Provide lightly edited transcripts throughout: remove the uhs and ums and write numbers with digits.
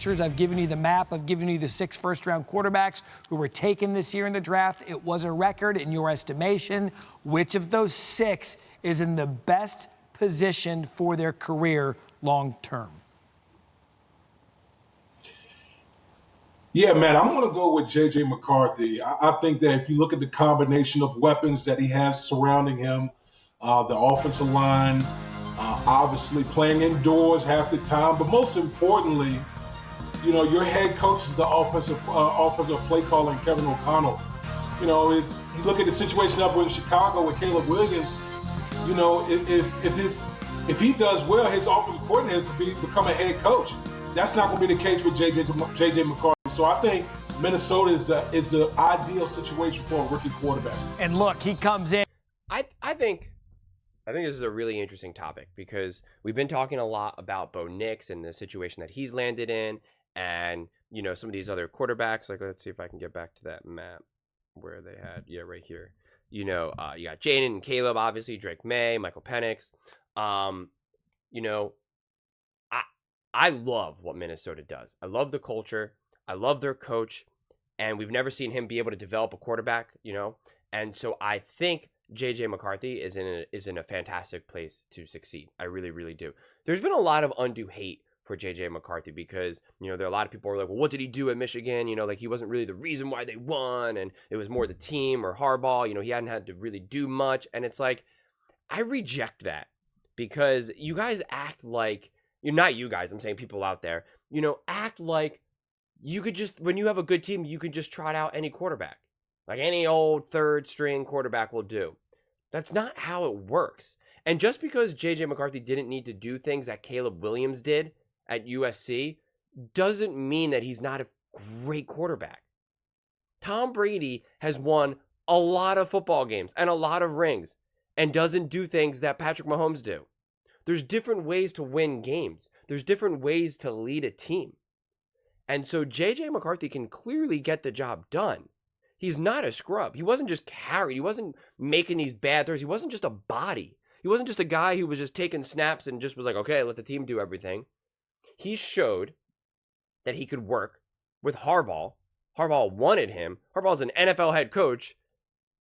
pictures. I've given you the map. I've given you the 6 first-round quarterbacks who were taken this year in the draft. It was a record in your estimation. Which of those 6 is in the best position for their career long term? Yeah, man, I'm going to go with JJ McCarthy. I think that if you look at the combination of weapons that he has surrounding him, the offensive line, obviously playing indoors half the time, but most importantly, you know, your head coach is the offensive play calling, Kevin O'Connell. You know, you look at the situation up in Chicago with Caleb Williams. You know, if he does well, his offensive coordinator could become a head coach. That's not going to be the case with JJ McCarthy. So I think Minnesota is the ideal situation for a rookie quarterback. And look, he comes in. I think this is a really interesting topic because we've been talking a lot about Bo Nix and the situation that he's landed in, and you know some of these other quarterbacks. Like, let's see if I can get back to that map where they had right here. You know, you got Jaden and Caleb, obviously Drake May, Michael Penix. You know, I love what Minnesota does. I love the culture. I love their coach, and we've never seen him be able to develop a quarterback. You know, and so I think JJ McCarthy is in a fantastic place to succeed. I really, really do. There's been a lot of undue hate for JJ McCarthy because, you know, there are a lot of people who are like, well, what did he do at Michigan? You know, like he wasn't really the reason why they won, and it was more the team or Harbaugh. You know, he hadn't had to really do much. And it's like, I reject that because you guys act like, not you guys, I'm saying people out there, you know, act like you could just, when you have a good team, you can just trot out any quarterback. Like any old third string quarterback will do. That's not how it works. And just because JJ McCarthy didn't need to do things that Caleb Williams did at USC doesn't mean that he's not a great quarterback. Tom Brady has won a lot of football games and a lot of rings and doesn't do things that Patrick Mahomes do. There's different ways to win games. There's different ways to lead a team. And so JJ McCarthy can clearly get the job done. He's not a scrub. He wasn't just carried. He wasn't making these bad throws. He wasn't just a body. He wasn't just a guy who was just taking snaps and just was like, okay, let the team do everything. He showed that he could work with Harbaugh. Harbaugh wanted him. Harbaugh's an NFL head coach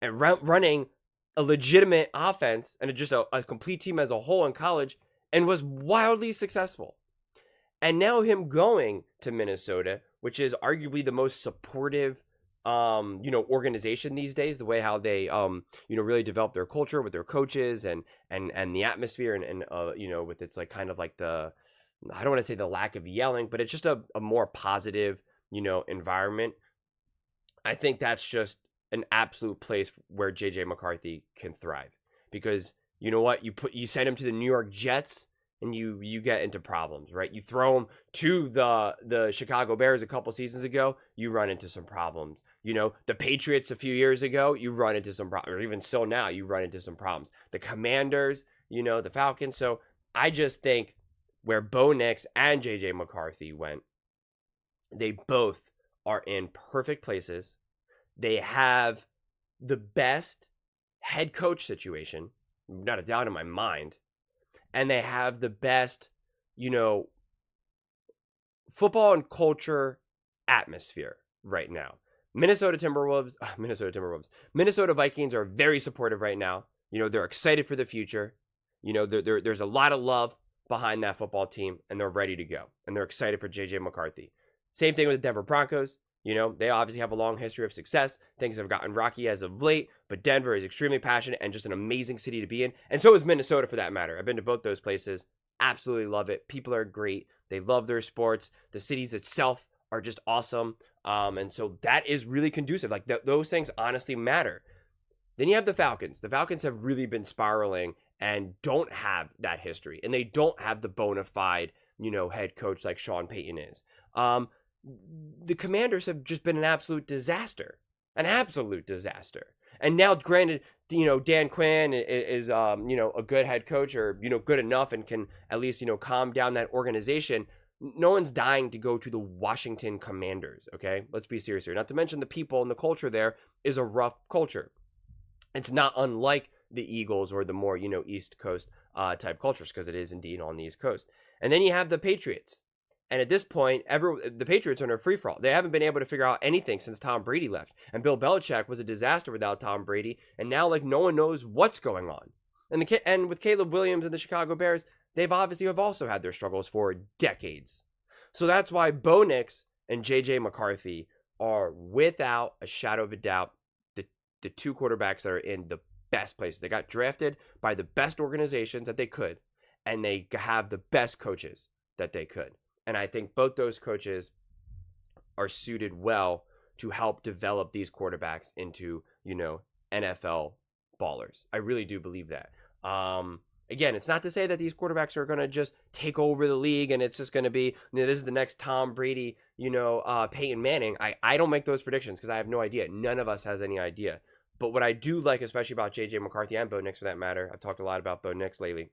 and running a legitimate offense and just a complete team as a whole in college, and was wildly successful. And now him going to Minnesota, which is arguably the most supportive organization these days, the way how they really develop their culture with their coaches and the atmosphere and with its like kind of like the, I don't want to say the lack of yelling, but it's just a more positive environment. I think that's just an absolute place where JJ McCarthy can thrive, because you know what, you send him to the New York Jets and you get into problems, right? You throw him to the Chicago Bears a couple seasons ago, you run into some problems. You know, the Patriots a few years ago, you run into some problems, or even still now, you run into some problems. The Commanders, the Falcons. So I just think where Bo Nix and JJ McCarthy went, they both are in perfect places. They have the best head coach situation, not a doubt in my mind. And they have the best, football and culture atmosphere right now. Minnesota Vikings are very supportive right now. They're excited for the future. There's a lot of love behind that football team, and they're ready to go. And they're excited for JJ McCarthy. Same thing with the Denver Broncos. They obviously have a long history of success. Things have gotten rocky as of late, but Denver is extremely passionate and just an amazing city to be in. And so is Minnesota, for that matter. I've been to both those places. Absolutely love it. People are great. They love their sports. The cities itself are just awesome. And so that is really conducive. Like those things honestly matter. Then you have the Falcons. The Falcons have really been spiraling and don't have that history. And they don't have the bona fide, head coach like Sean Payton is. The Commanders have just been an absolute disaster. And now, granted, Dan Quinn is a good head coach, or, good enough and can at least, calm down that organization. No one's dying to go to the Washington Commanders, okay? Let's be serious here. Not to mention the people and the culture there is a rough culture. It's not unlike the Eagles or the more, East Coast type cultures, because it is indeed on the East Coast. And then you have the Patriots. And at this point, the Patriots are in a free-for-all. They haven't been able to figure out anything since Tom Brady left. And Bill Belichick was a disaster without Tom Brady. And now, like, no one knows what's going on. And with Caleb Williams and the Chicago Bears, they've obviously have also had their struggles for decades. So that's why Bo Nix and JJ McCarthy are, without a shadow of a doubt, the two quarterbacks that are in the best places. They got drafted by the best organizations that they could, and they have the best coaches that they could. And I think both those coaches are suited well to help develop these quarterbacks into, NFL ballers. I really do believe that. Again, it's not to say that these quarterbacks are going to just take over the league and it's just going to be, this is the next Tom Brady, Peyton Manning. I don't make those predictions because I have no idea. None of us has any idea. But what I do like, especially about JJ McCarthy and Bo Nix for that matter, I've talked a lot about Bo Nix lately,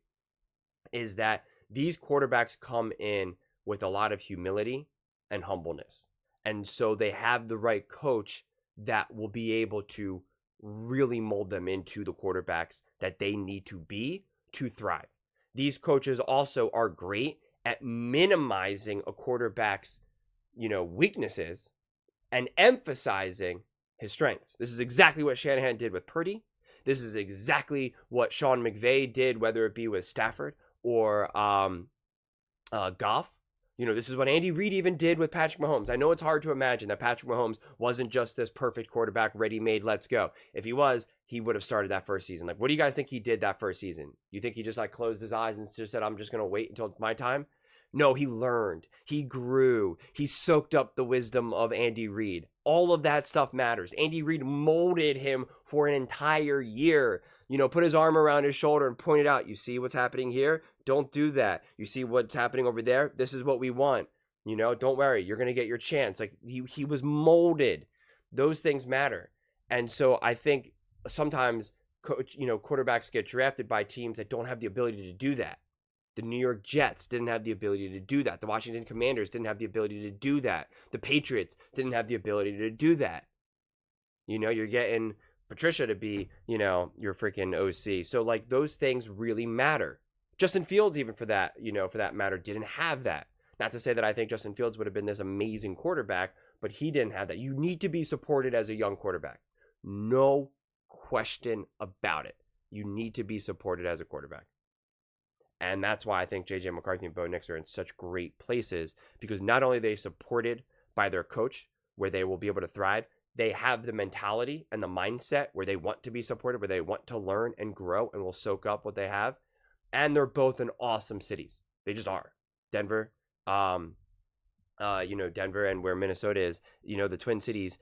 is that these quarterbacks come in with a lot of humility and humbleness. And so they have the right coach that will be able to really mold them into the quarterbacks that they need to be to thrive. These coaches also are great at minimizing a quarterback's, weaknesses and emphasizing his strengths. This is exactly what Shanahan did with Purdy. This is exactly what Sean McVay did, whether it be with Stafford or Goff. This is what Andy Reid even did with Patrick Mahomes. I know it's hard to imagine that Patrick Mahomes wasn't just this perfect quarterback, ready-made, let's go. If he was, he would have started that first season. Like, what do you guys think he did that first season? You think he just closed his eyes and just said, I'm just going to wait until my time? No, he learned. He grew. He soaked up the wisdom of Andy Reid. All of that stuff matters. Andy Reid molded him for an entire year. Put his arm around his shoulder and pointed out, you see what's happening here? Don't do that. You see what's happening over there? This is what we want. Don't worry. You're going to get your chance. Like, he was molded. Those things matter. And so I think sometimes, quarterbacks get drafted by teams that don't have the ability to do that. The New York Jets didn't have the ability to do that. The Washington Commanders didn't have the ability to do that. The Patriots didn't have the ability to do that. You're getting Patricia to be, your freaking OC. So, those things really matter. Justin Fields, even for that matter, didn't have that. Not to say that I think Justin Fields would have been this amazing quarterback, but he didn't have that. You need to be supported as a young quarterback. No question about it. You need to be supported as a quarterback. And that's why I think JJ McCarthy and Bo Nix are in such great places, because not only are they supported by their coach where they will be able to thrive, they have the mentality and the mindset where they want to be supported, where they want to learn and grow and will soak up what they have. And they're both in awesome cities. They just are. Denver, Denver and where Minnesota is, the Twin Cities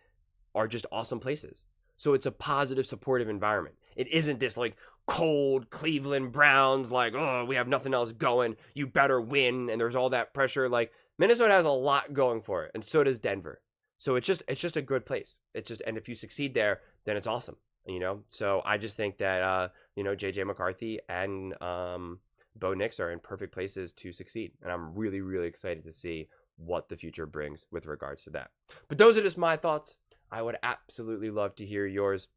are just awesome places. So it's a positive, supportive environment. It isn't this cold Cleveland Browns, oh, we have nothing else going, you better win, and there's all that pressure. Minnesota has a lot going for it, and so does Denver. So it's just a good place. And if you succeed there, then it's awesome. So I just think that JJ McCarthy and Bo Nix are in perfect places to succeed, and I'm really, really excited to see what the future brings with regards to that. But those are just my thoughts. I would absolutely love to hear yours.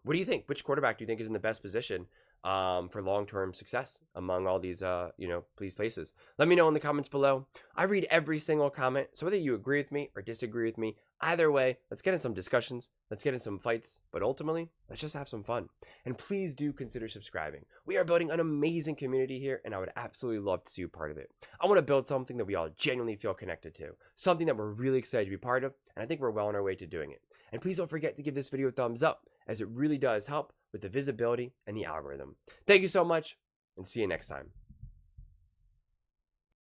What do you think? Which quarterback do you think is in the best position for long-term success among all these, these places? Let me know in the comments below. I read every single comment, so whether you agree with me or disagree with me, either way, let's get in some discussions, let's get in some fights, but ultimately, let's just have some fun. And please do consider subscribing. We are building an amazing community here, and I would absolutely love to see you part of it. I want to build something that we all genuinely feel connected to, something that we're really excited to be part of, and I think we're well on our way to doing it. And please don't forget to give this video a thumbs up, as it really does help with the visibility and the algorithm. Thank you so much, and see you next time.